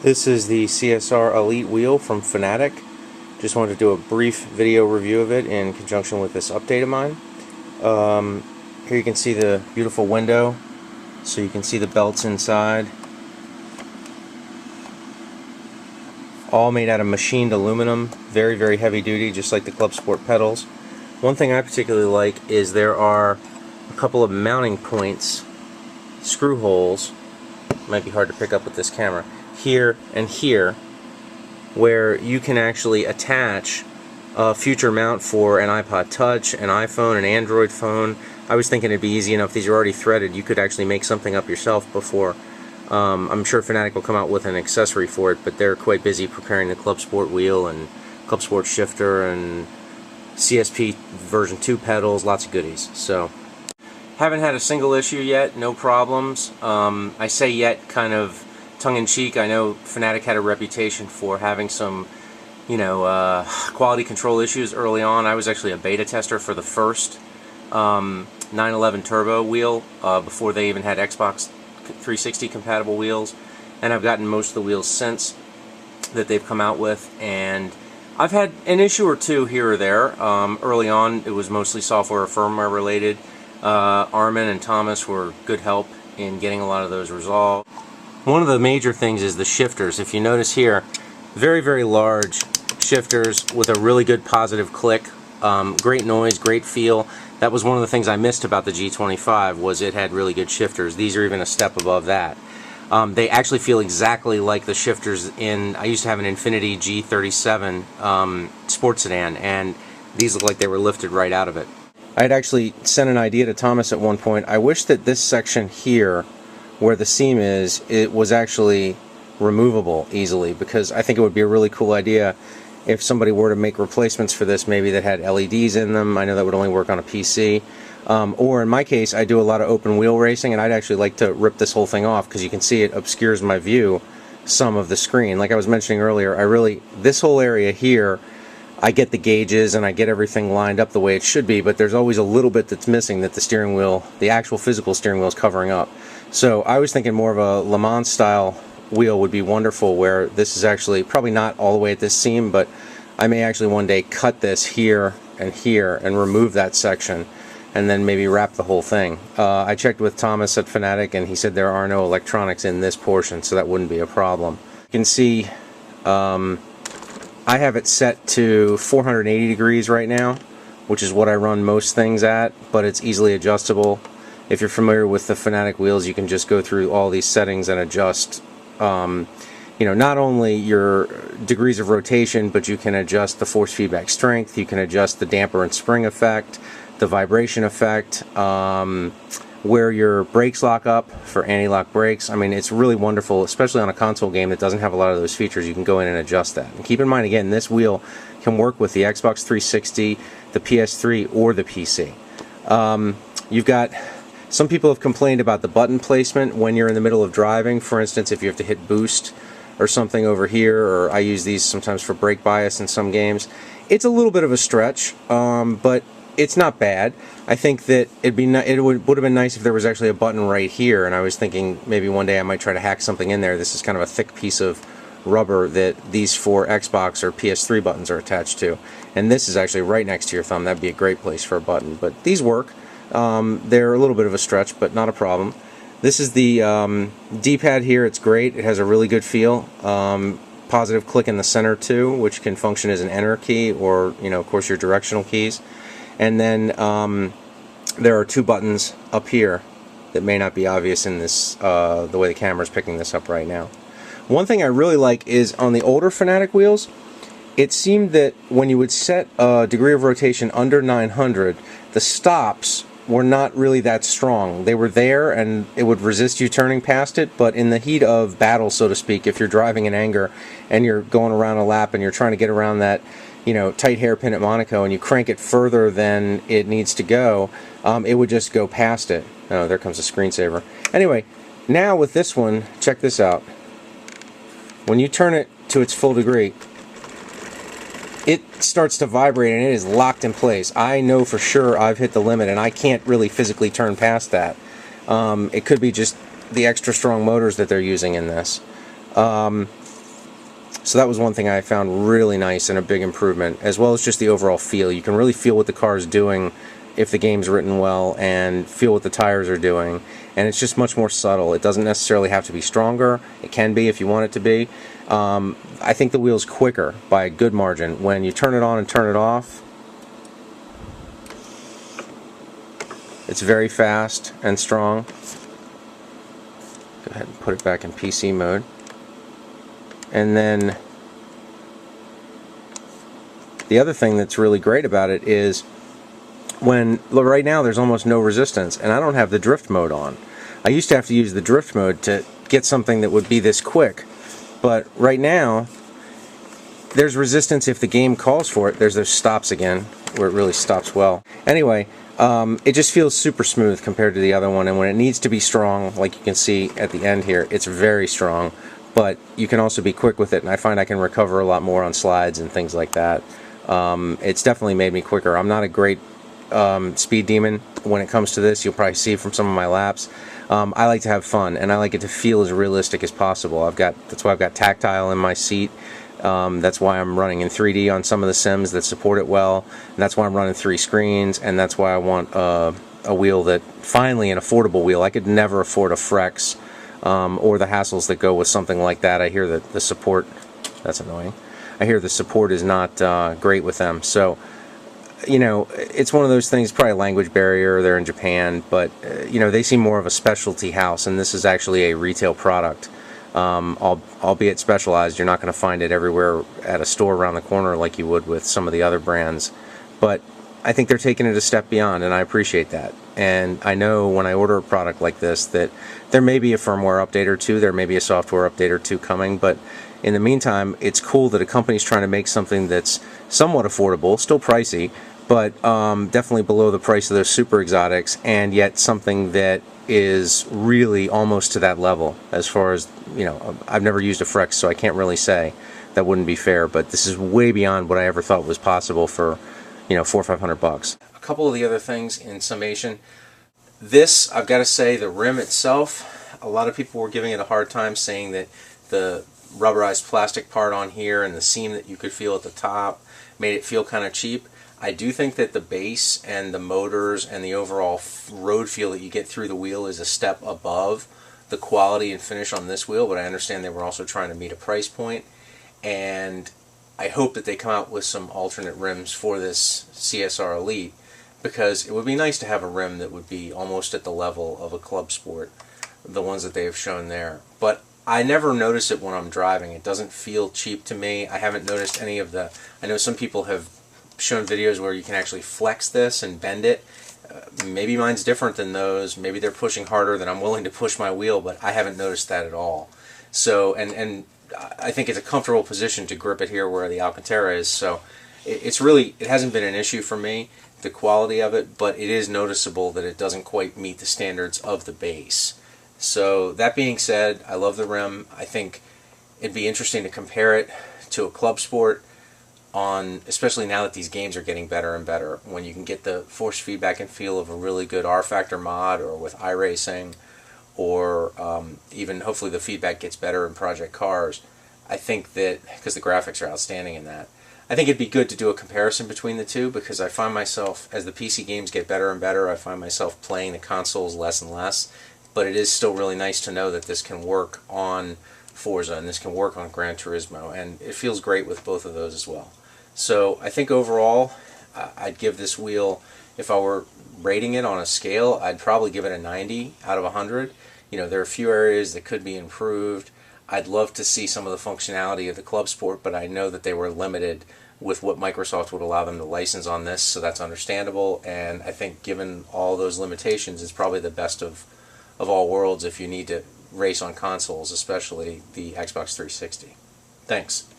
This is the CSR Elite wheel from Fanatec. Just wanted to do a brief video review of it in conjunction with this update of mine. Here you can see the beautiful window, so you can see the belts inside. All made out of machined aluminum, very, very heavy duty, just like the Club Sport pedals. One thing I particularly like is there are a couple of mounting points, screw holes, might be hard to pick up with this camera, here and here, where you can actually attach a future mount for an iPod Touch, an iPhone, an Android phone. I was thinking it'd be easy enough, these are already threaded, you could actually make something up yourself before. I'm sure Fanatec will come out with an accessory for it, but they're quite busy preparing the Club Sport wheel and Club Sport shifter and CSP version 2 pedals, lots of goodies. So, haven't had a single issue yet, no problems. I say yet kind of tongue-in-cheek. I know Fanatec had a reputation for having some, quality control issues early on. I was actually a beta tester for the first 911 Turbo wheel before they even had Xbox 360 compatible wheels, and I've gotten most of the wheels since that they've come out with, and I've had an issue or two here or there. Early on it was mostly software or firmware related. Armin and Thomas were good help in getting a lot of those resolved. One of the major things is the shifters. If you notice here, very, very large shifters with a really good positive click. Great noise, great feel. That was one of the things I missed about the G25, was it had really good shifters. These are even a step above that. They actually feel exactly like the shifters in, I used to have an Infiniti G37 sports sedan, and these look like they were lifted right out of it. I had actually sent an idea to Thomas at one point. I wish that this section here, where the seam is, it was actually removable easily, because I think it would be a really cool idea if somebody were to make replacements for this, maybe that had LEDs in them. I know that would only work on a PC. Or in my case, I do a lot of open wheel racing, and I'd actually like to rip this whole thing off, because you can see it obscures my view some of the screen. Like I was mentioning earlier, this whole area here, I get the gauges and I get everything lined up the way it should be, but there's always a little bit that's missing that the steering wheel, the actual physical steering wheel, is covering up. So I was thinking more of a Le Mans style wheel would be wonderful, where this is actually probably not all the way at this seam, but I may actually one day cut this here and remove that section, and then maybe wrap the whole thing. I checked with Thomas at Fanatec, and he said there are no electronics in this portion, so that wouldn't be a problem. You can see I have it set to 480 degrees right now, which is what I run most things at, but it's easily adjustable. If you're familiar with the Fanatec wheels, you can just go through all these settings and adjust not only your degrees of rotation, but you can adjust the force feedback strength, you can adjust the damper and spring effect, the vibration effect, where your brakes lock up for anti-lock brakes. I mean, it's really wonderful, especially on a console game that doesn't have a lot of those features. You can go in and adjust that. And keep in mind, again, this wheel can work with the Xbox 360, the PS3, or the PC. You've got, some people have complained about the button placement when you're in the middle of driving. For instance, if you have to hit boost or something over here, or I use these sometimes for brake bias in some games. It's a little bit of a stretch, but it's not bad. I think that it would have been nice if there was actually a button right here, and I was thinking maybe one day I might try to hack something in there. This is kind of a thick piece of rubber that these 4 Xbox or PS3 buttons are attached to, and this is actually right next to your thumb. That'd be a great place for a button, but these work. They're a little bit of a stretch, but not a problem. This is the D-pad here. It's great. It has a really good feel. Positive click in the center too, which can function as an enter key, or of course your directional keys. And then there are 2 buttons up here that may not be obvious in this the way the camera's picking this up right now. One thing I really like is on the older Fanatec wheels, it seemed that when you would set a degree of rotation under 900, the stops were not really that strong. They were there and it would resist you turning past it, but in the heat of battle, so to speak, if you're driving in anger and you're going around a lap and you're trying to get around that tight hairpin at Monaco, and you crank it further than it needs to go, it would just go past it. Oh, there comes a screensaver. Anyway, now with this one, check this out. When you turn it to its full degree, it starts to vibrate and it is locked in place. I know for sure I've hit the limit, and I can't really physically turn past that. It could be just the extra strong motors that they're using in this. So that was one thing I found really nice and a big improvement, as well as just the overall feel. You can really feel what the car is doing if the game's written well, and feel what the tires are doing, and it's just much more subtle. It doesn't necessarily have to be stronger. It can be if you want it to be. I think the wheel's quicker by a good margin. When you turn it on and turn it off, it's very fast and strong. Go ahead and put it back in PC mode. And then the other thing that's really great about it is right now there's almost no resistance, and I don't have the drift mode on. I used to have to use the drift mode to get something that would be this quick, but right now there's resistance if the game calls for it. There's those stops again where it really stops well. Anyway, it just feels super smooth compared to the other one, and when it needs to be strong, like you can see at the end here, it's very strong, but you can also be quick with it, and I find I can recover a lot more on slides and things like that. It's definitely made me quicker. I'm not a great speed demon when it comes to this. You'll probably see from some of my laps. I like to have fun, and I like it to feel as realistic as possible. That's why I've got tactile in my seat. That's why I'm running in 3D on some of the sims that support it well, and that's why I'm running 3 screens, and that's why I want a wheel that, finally an affordable wheel. I could never afford a Frex or the hassles that go with something like that. I hear that the support, that's annoying, I hear the support is not great with them. So, you know, it's one of those things, probably a language barrier. They're in Japan, but you know, they seem more of a specialty house, and this is actually a retail product. Albeit specialized, you're not going to find it everywhere at a store around the corner like you would with some of the other brands. But I think they're taking it a step beyond, and I appreciate that. And I know when I order a product like this that there may be a firmware update or two, there may be a software update or two coming, but in the meantime, it's cool that a company's trying to make something that's somewhat affordable, still pricey, but definitely below the price of those super exotics, and yet something that is really almost to that level. As far as, you know, I've never used a Frex, so I can't really say. That wouldn't be fair, but this is way beyond what I ever thought was possible for, you know, $400 or $500. A couple of the other things in summation. This, I've got to say, the rim itself, a lot of people were giving it a hard time, saying that the rubberized plastic part on here and the seam that you could feel at the top made it feel kind of cheap. I do think that the base and the motors and the overall road feel that you get through the wheel is a step above the quality and finish on this wheel, but I understand they were also trying to meet a price point, and I hope that they come out with some alternate rims for this CSR Elite, because it would be nice to have a rim that would be almost at the level of a Club Sport, the ones that they have shown there. But I never notice it when I'm driving. It doesn't feel cheap to me. I haven't noticed any of the... I know some people have shown videos where you can actually flex this and bend it. Maybe mine's different than those. Maybe they're pushing harder than I'm willing to push my wheel, but I haven't noticed that at all. So, and I think it's a comfortable position to grip it here where the Alcantara is. So it hasn't been an issue for me, the quality of it, but it is noticeable that it doesn't quite meet the standards of the base. So that being said, I love the rim. I think it'd be interesting to compare it to a Club Sport, especially now that these games are getting better and better, when you can get the force feedback and feel of a really good R-Factor mod, or with iRacing, or even hopefully the feedback gets better in Project Cars. I think that, because the graphics are outstanding in that, I think it'd be good to do a comparison between the two, because I find myself, as the PC games get better and better, I find myself playing the consoles less and less, but it is still really nice to know that this can work on Forza and this can work on Gran Turismo, and it feels great with both of those as well. So I think overall, I'd give this wheel, if I were rating it on a scale, I'd probably give it a 90 out of 100. You know, there are a few areas that could be improved. I'd love to see some of the functionality of the Club Sport, but I know that they were limited with what Microsoft would allow them to license on this, so that's understandable, and I think given all those limitations, it's probably the best of all worlds if you need to race on consoles, especially the Xbox 360. Thanks.